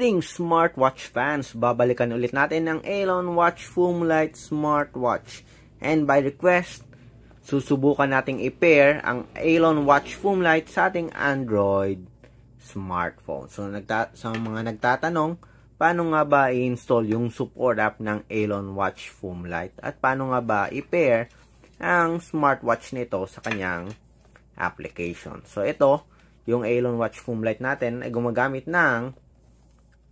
Greetings smartwatch fans! Babalikan ulit natin ang Alon Watch Foam Light Smartwatch. And by request, susubukan nating i-pair ang Alon Watch Foam Light sa ating Android smartphone. So sa mga nagtatanong, paano nga ba i-install yung support app ng Alon Watch Foam Light? At paano nga ba i-pair ang smartwatch nito sa kanyang application? So ito, yung Alon Watch Foam Light natin ay gumagamit ng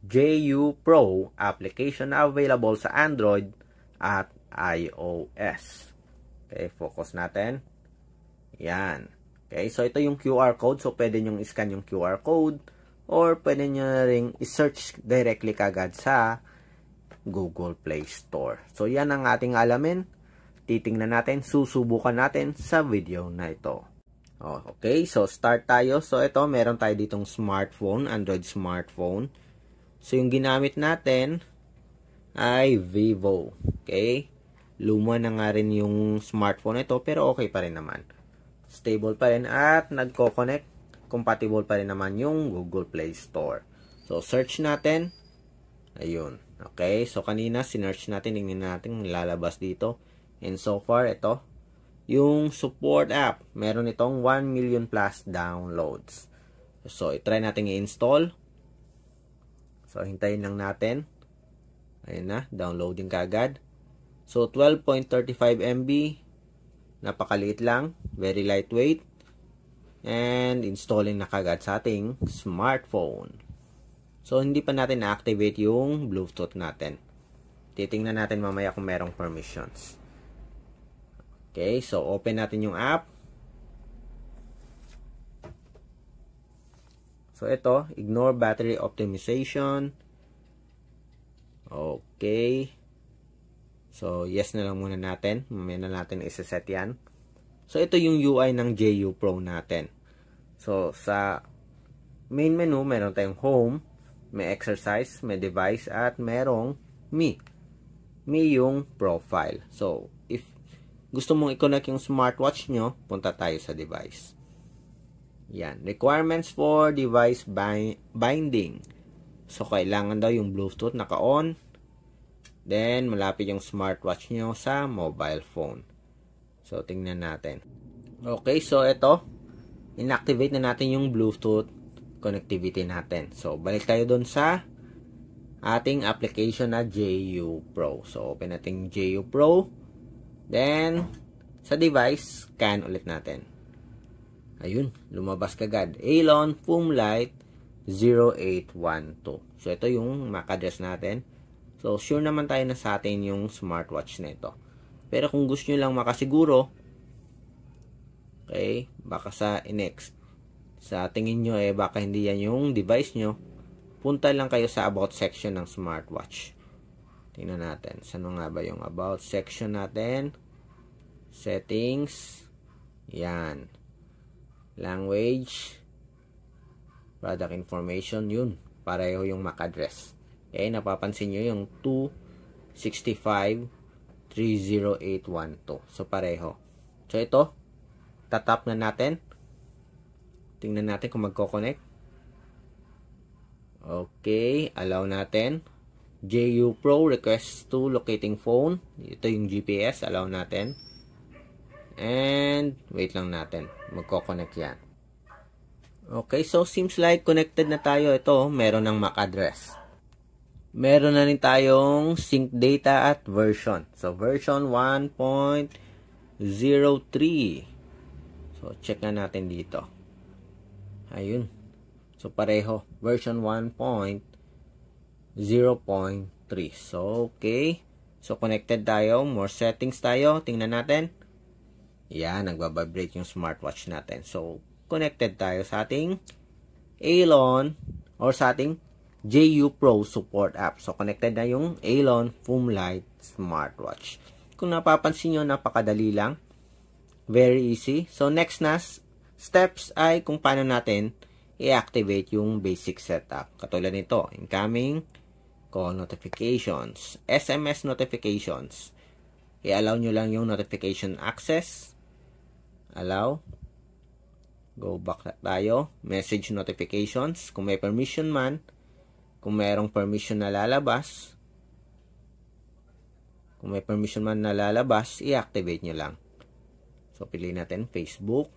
JU Pro application na available sa Android at iOS. Okay, focus natin. Yan. Okay, so ito yung QR code. So, pwede nyo i-scan yung QR code or pwede nyo ring i-search directly kagad sa Google Play Store. So, yan ang ating alamin. Titingnan natin, susubukan natin sa video na ito. Okay, so start tayo. So, ito, meron tayo ditong smartphone, Android smartphone. So, yung ginamit natin ay Vivo. Okay? Luma na nga rin yung smartphone ito, pero okay pa rin naman. Stable pa rin at nagko-connect. Compatible pa rin naman yung Google Play Store. So, search natin. Ayun. Okay? So, kanina, sinearch natin. Tingnan natin, lalabas dito. And so far, ito. Yung support app. Meron itong 1 million plus downloads. So, itry natin i-install. So, hintayin lang natin. Ayun na, downloading kagad. So, 12.35 MB. Napakaliit lang. Very lightweight. And, installing na kagad sa ating smartphone. So, hindi pa natin na-activate yung Bluetooth natin. Titingnan natin mamaya kung merong permissions. Okay, so, open natin yung app. So, ito, ignore battery optimization. Okay. So, yes na lang muna natin. Mamaya na natin isa-set yan. So, ito yung UI ng JU Pro natin. So, sa main menu, meron tayong home, may exercise, may device, at merong me. Me yung profile. So, if gusto mong i-connect yung smartwatch nyo, punta tayo sa device. Yan. Requirements for device binding. So, kailangan daw yung Bluetooth naka-on. Then, malapit yung smartwatch nyo sa mobile phone. So, tingnan natin. Okay, so ito. Inactivate na natin yung Bluetooth connectivity natin. So, balik tayo dun sa ating application na JU Pro. So, open natin JU Pro. Then, sa device, scan ulit natin. Ayun, lumabas kagad. Alon Foam Light 0812. So, ito yung MAC address natin. So, sure naman tayo na sa atin yung smartwatch na ito. Pero kung gusto nyo lang makasiguro, okay, baka sa next, sa tingin nyo baka hindi yan yung device nyo, punta lang kayo sa about section ng smartwatch. Tingnan natin. Saan nga ba yung about section natin? Settings. Yan. Language, product information, yun. Pareho yung MAC address. Okay, napapansin nyo yung 265.30812. So, pareho. So, ito, tatap na natin. Tingnan natin kung magko-connect. Okay, allow natin. JU Pro request to locating phone. Ito yung GPS, allow natin. And, wait lang natin. Magko-connect yan. Okay, so seems like connected na tayo. Ito, meron ng MAC address. Meron na rin tayong sync data at version. So, version 1.03. So, check na natin dito. Ayun. So, pareho. Version 1.0.3. So, okay. So, connected tayo. More settings tayo. Tingnan natin. Yan, nagbabibrate yung smartwatch natin. So, connected tayo sa ating Alon or sa ating JU Pro support app. So, connected na yung Alon Foam Light Smartwatch. Kung napapansin nyo, napakadali lang. Very easy. So, next na steps ay kung paano natin i-activate yung basic setup. Katulad nito, incoming, call notifications, SMS notifications. I-allow nyo lang yung notification access. Allow. Go back tayo. Message notifications. Kung may permission man, Kung mayroong permission na lalabas, kung may permission man na lalabas, i-activate nyo lang. So, piliin natin Facebook,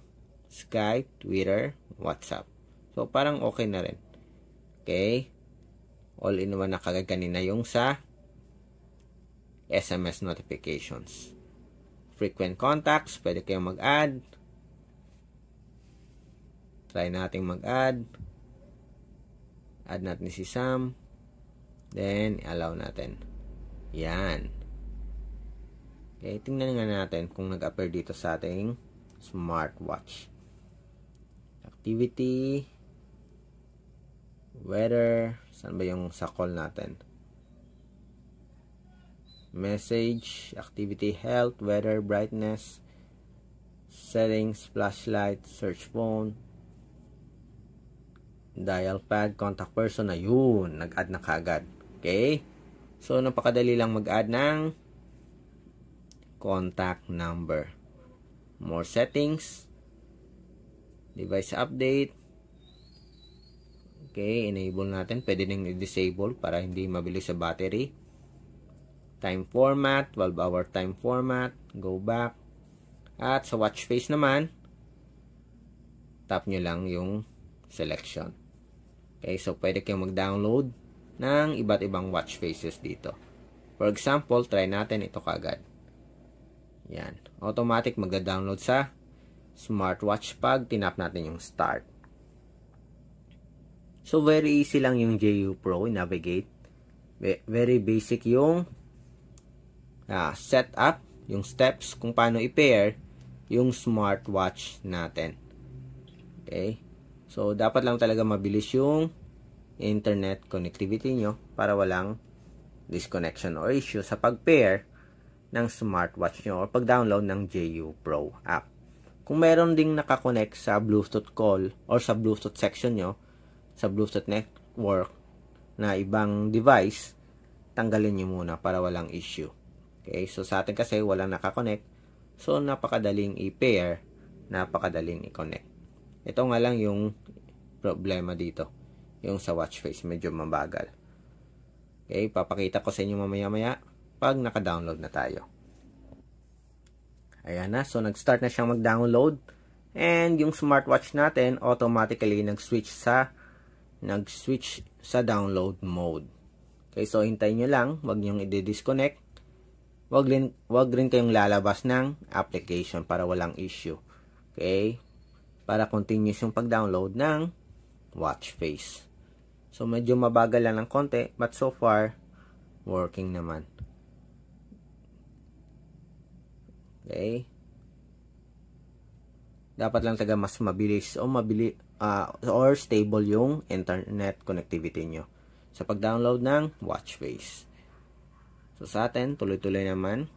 Skype, Twitter, WhatsApp. So, parang okay na rin. Okay? All-in-one na kagad kanina yung sa SMS notifications. Frequent contacts, pwede kayong mag-add. Try natin mag-add. Add natin si Sam. Then, allow natin. Yan. Okay, tingnan nga natin kung nag-appear dito sa ating smartwatch. Activity. Weather. Saan ba yung sa call natin? Message. Activity, health, weather, brightness. Settings, flashlight, search phone. Dial pad, contact person, ayun, nag-add na kagad. Okay? So, napakadali lang mag-add ng contact number. More settings. Device update. Okay, enable natin. Pwede nang i-disable para hindi mabilis sa battery. Time format, 12-hour time format. Go back. At sa watch face naman, tap nyo lang yung selection. Okay, so pwede kayong mag-download ng iba't ibang watch faces dito. For example, try natin ito kagad. Yan. Automatic magda-download sa smartwatch pag tinap natin yung start. So, very easy lang yung JU Pro navigate. Very basic yung setup, yung steps kung paano i-pair yung smartwatch natin. Okay? So, dapat lang talaga mabilis yung internet connectivity nyo para walang disconnection or issue sa pag-pair ng smartwatch nyo or pag-download ng JU Pro app. Kung meron ding nakakonect sa Bluetooth call or sa Bluetooth section nyo, sa Bluetooth network na ibang device, tanggalin nyo muna para walang issue. Okay? So, sa atin kasi walang nakakonect. So, napakadaling i-pair, napakadaling i-connect. Ito nga lang yung problema dito. Yung sa watch face, medyo mabagal. Okay, papakita ko sa inyo mamaya-maya pag naka-download na tayo. Ayan na, so nag-start na siyang mag-download. And yung smartwatch natin, automatically nag-switch sa download mode. Okay, so hintayin nyo lang, wag nyo i-disconnect. Wag rin kayong lalabas ng application para walang issue. Okay, para continuous yung pag-download ng watch face. So, medyo mabagal lang ng konti, but so far, working naman. Okay. Dapat lang taga mas mabilis or stable yung internet connectivity nyo sa pag-download ng watch face. So, sa atin, tuloy-tuloy naman.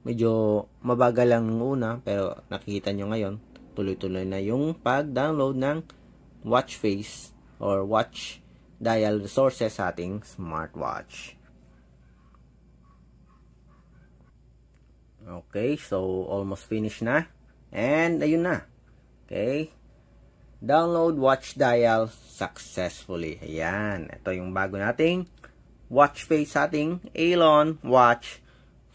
Medyo mabagal lang nung una, pero nakikita nyo ngayon, tuloy-tuloy na yung pag-download ng watch face or watch dial resources sa ating smartwatch. Okay, so almost finished na. And ayun na. Okay. Download watch dial successfully. Ayan. Ito yung bago nating watch face sa ating Aeon Watch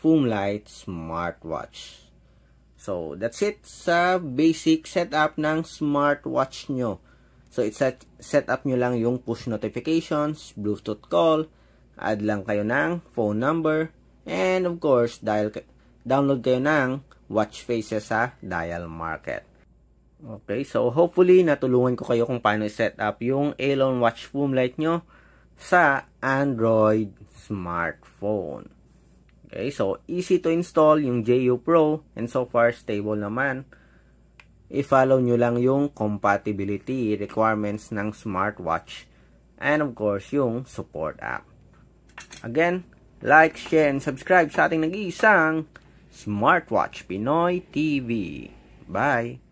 Foomlight Smartwatch. So, that's it sa basic setup ng smartwatch nyo. So, setup nyo lang yung push notifications, Bluetooth call, add lang kayo ng phone number, and of course, download kayo ng watch faces sa Dial Market. Okay, so hopefully, natulungan ko kayo kung paano i-set up yung Aeon Watch Foomlight nyo sa Android smartphone. Okay, so easy to install yung JU Pro and so far stable naman. I-follow nyo lang yung compatibility requirements ng smartwatch and of course yung support app. Again, like, share, and subscribe sa ating nag-iisang Smartwatch Pinoy TV. Bye!